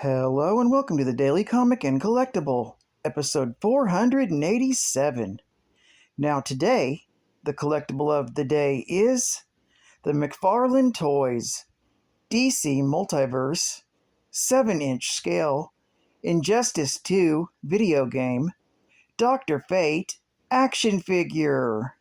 Hello and welcome to the Daily Comic and Collectible, episode 487. Now today, the collectible of the day is the Mcfarlane Toys DC Multiverse 7-inch scale Injustice 2 video game Dr. Fate action figure.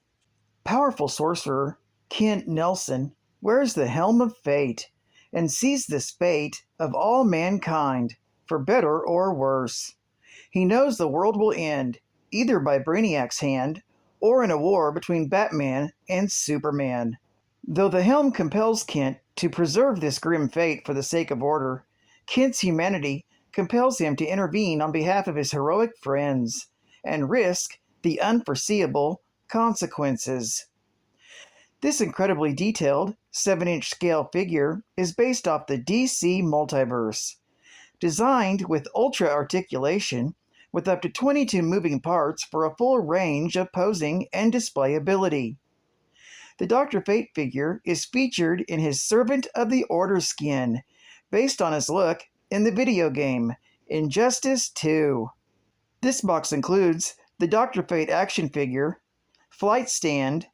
Powerful sorcerer Kent Nelson wears the Helm of Fate and sees this fate of all mankind, for better or worse. He knows the world will end, either by Brainiac's hand, or in a war between Batman and Superman. Though the helm compels Kent to preserve this grim fate for the sake of order, Kent's humanity compels him to intervene on behalf of his heroic friends, and risk the unforeseeable consequences. This incredibly detailed 7-inch scale figure is based off the DC Multiverse. Designed with ultra articulation, with up to 22 moving parts for a full range of posing and display ability. The Dr. Fate figure is featured in his Servant of the Order skin, based on his look in the video game Injustice 2. This box includes the Dr. Fate action figure, flight stand,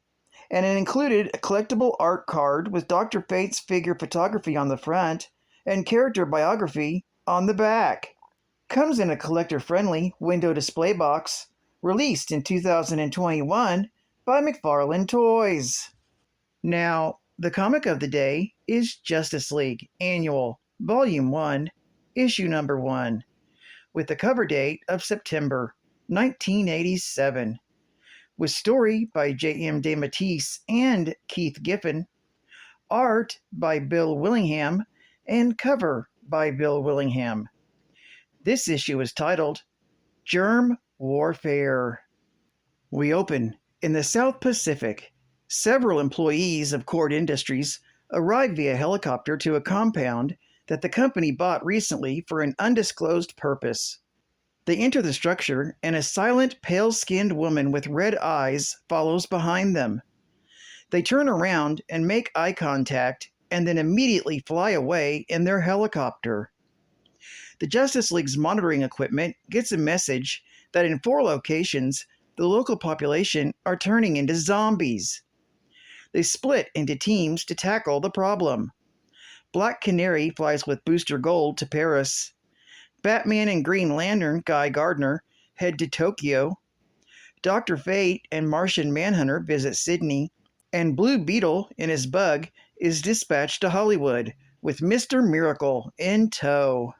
and it included a collectible art card with Dr. Fate's figure photography on the front and character biography on the back. Comes in a collector-friendly window display box, released in 2021 by Mcfarlane Toys. Now, the comic of the day is Justice League Annual, Volume 1, Issue Number 1, with the cover date of September 1987. With story by J.M. DeMatteis and Keith Giffen, art by Bill Willingham, and cover by Bill Willingham. This issue is titled Germ Warfare. We open in the South Pacific. Several employees of Cord Industries arrive via helicopter to a compound that the company bought recently for an undisclosed purpose. They enter the structure, and a silent, pale-skinned woman with red eyes follows behind them. They turn around and make eye contact, and then immediately fly away in their helicopter. The Justice League's monitoring equipment gets a message that in 4 locations, the local population are turning into zombies. They split into teams to tackle the problem. Black Canary flies with Booster Gold to Paris. Batman and Green Lantern Guy Gardner head to Tokyo. Dr. Fate and Martian Manhunter visit Sydney, and Blue Beetle in his bug is dispatched to Hollywood with Mr. Miracle in tow.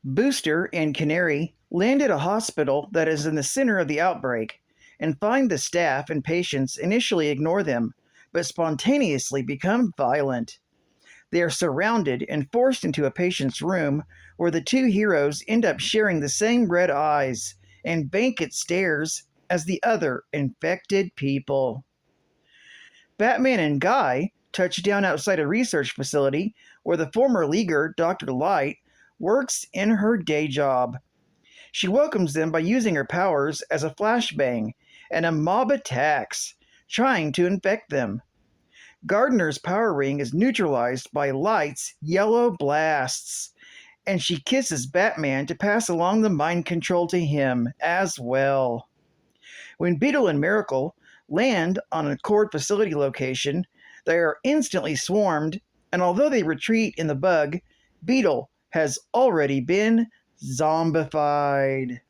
Booster and Canary land at a hospital that is in the center of the outbreak and find the staff and patients initially ignore them, but spontaneously become violent. They are surrounded and forced into a patient's room where the two heroes end up sharing the same red eyes and vacant stares as the other infected people. Batman and Guy touch down outside a research facility where the former leaguer, Dr. Light, works in her day job. She welcomes them by using her powers as a flashbang, and a mob attacks, trying to infect them. Gardner's power ring is neutralized by Light's yellow blasts, and she kisses Batman to pass along the mind control to him as well. When Beetle and Miracle land on a Cord facility location, they are instantly swarmed, and although they retreat in the bug, Beetle has already been zombified.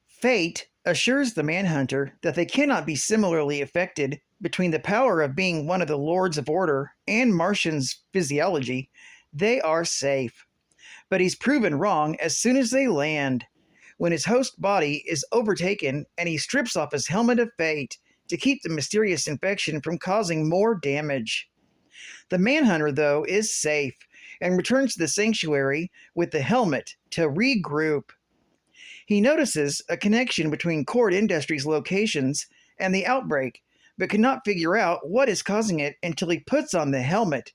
Fate assures the Manhunter that they cannot be similarly affected between the power of being one of the Lords of Order and Martian's physiology. They are safe. But he's proven wrong as soon as they land, when his host body is overtaken and he strips off his helmet of fate to keep the mysterious infection from causing more damage. The Manhunter, though, is safe and returns to the sanctuary with the helmet to regroup. He notices a connection between Cord Industries' locations and the outbreak, but cannot figure out what is causing it until he puts on the helmet,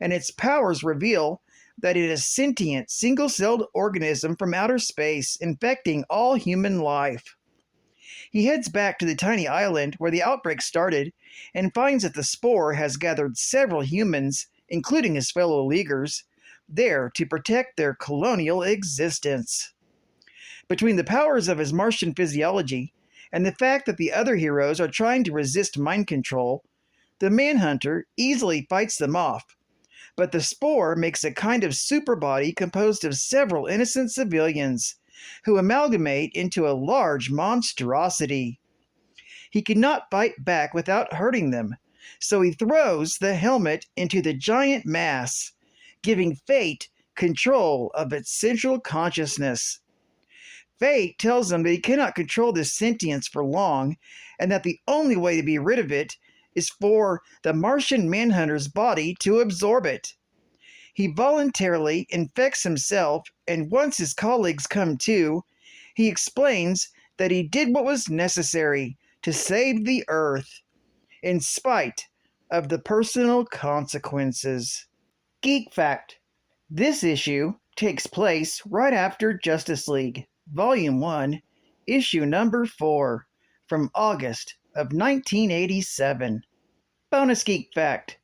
and its powers reveal that it is a sentient, single-celled organism from outer space infecting all human life. He heads back to the tiny island where the outbreak started and finds that the spore has gathered several humans, including his fellow Leaguers, there to protect their colonial existence. Between the powers of his Martian physiology and the fact that the other heroes are trying to resist mind control, the Manhunter easily fights them off. But the Spore makes a kind of super body composed of several innocent civilians who amalgamate into a large monstrosity. He cannot fight back without hurting them, so he throws the helmet into the giant mass, giving Fate control of its central consciousness. Fate tells him that he cannot control this sentience for long, and that the only way to be rid of it is for the Martian Manhunter's body to absorb it. He voluntarily infects himself, and once his colleagues come to, he explains that he did what was necessary to save the Earth, in spite of the personal consequences. Geek Fact: this issue takes place right after Justice League, Volume 1, Issue Number 4, from August of 1987. Bonus Geek Fact: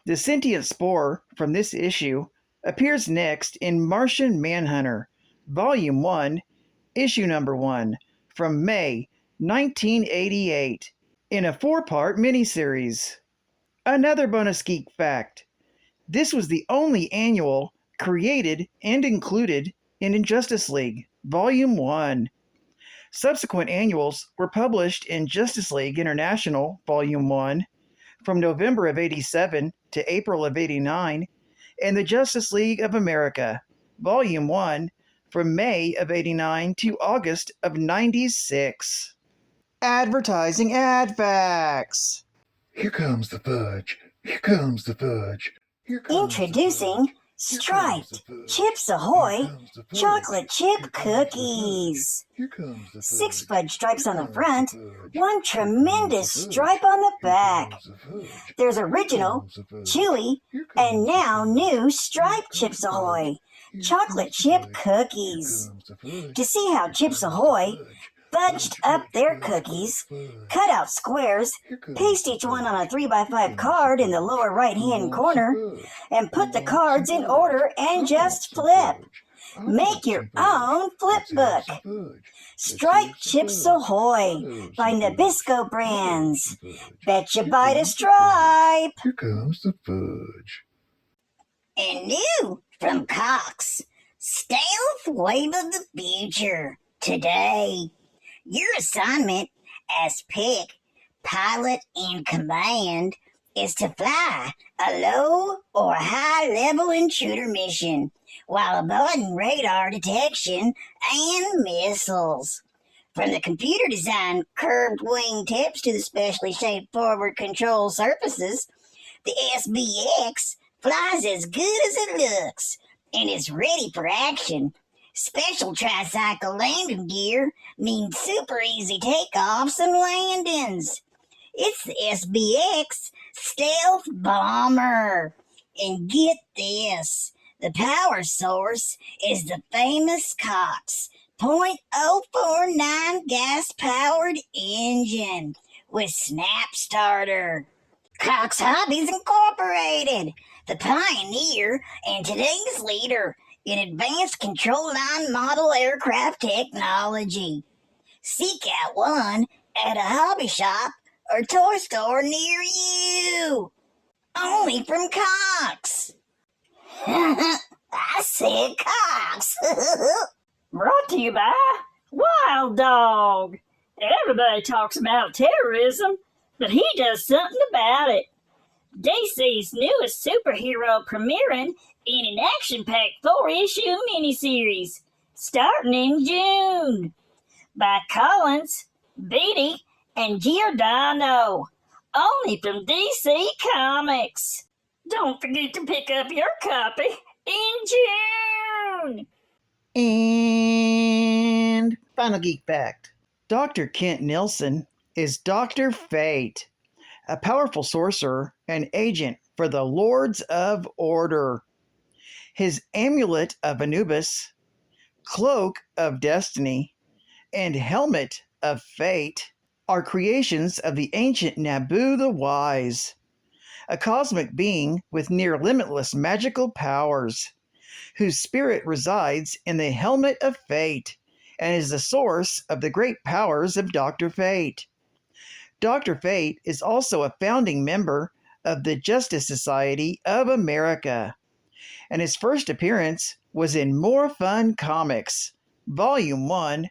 the sentient spore from this issue appears next in Martian Manhunter, Volume 1, Issue Number 1, from May 1988, in a 4-part miniseries. Another bonus geek fact: this was the only annual created and included in Injustice League, Volume 1. Subsequent annuals were published in Justice League International, Volume 1, from November of 87 to April of 89, and the Justice League of America, Volume 1, from May of 89 to August of 96. Advertising ad facts. Here comes the fudge. Here comes the fudge. Introducing Striped Chips Ahoy Chocolate Chip Cookies. 6 fudge stripes on the front, 1 tremendous stripe on the back. There's original, chewy, and now new Striped Chips Ahoy Chocolate Chip Cookies. To see how Chips Ahoy fudged up their cookies, cut out squares, paste each one on a 3x5 card in the lower right-hand corner, and put the cards in order and just flip. Make your own flip book. Striped Chips Ahoy by Nabisco Brands. Bet you bite a stripe. Here comes the fudge. And new from Cox, Stealth Wave of the Future. Today, your assignment as pick, pilot, and command is to fly a low or high-level intruder mission while avoiding radar detection and missiles. From the computer-designed curved wing tips to the specially shaped forward control surfaces, the SBX flies as good as it looks and is ready for action. Special tricycle landing gear means super easy takeoffs and landings. It's the SBX Stealth Bomber. And get this, the power source is the famous Cox .049 gas-powered engine with snap starter. Cox Hobbies Incorporated, the pioneer and today's leader in advanced control line model aircraft technology. Seek out one at a hobby shop or toy store near you. Only from Cox. I said Cox. Brought to you by Wild Dog. Everybody talks about terrorism, but he does something about it. DC's newest superhero premiering in an action-packed 4-issue miniseries starting in June by Collins, Beatty, and Giordano, only from DC Comics. Don't forget to pick up your copy in June. And final geek fact: Dr. Kent Nilsson is Dr. Fate, a powerful sorcerer and agent for the Lords of Order. His Amulet of Anubis, Cloak of Destiny, and Helmet of Fate are creations of the ancient Nabu the Wise, a cosmic being with near limitless magical powers. whose spirit resides in the helmet of fate and is the source of the great powers of Dr. Fate. Dr. Fate is also a founding member of the Justice Society of America, and his first appearance was in More Fun Comics, Volume 1,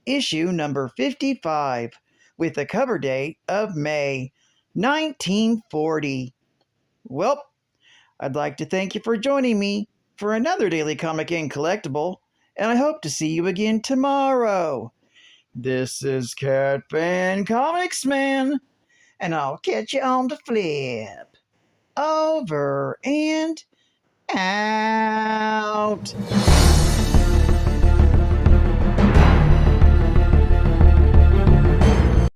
issue number 55, with the cover date of May 1940. Well, I'd like to thank you for joining me for another Daily Comic and Collectible, and I hope to see you again tomorrow. This is Cat Fan Comics Man, and I'll catch you on the flip. Over and out.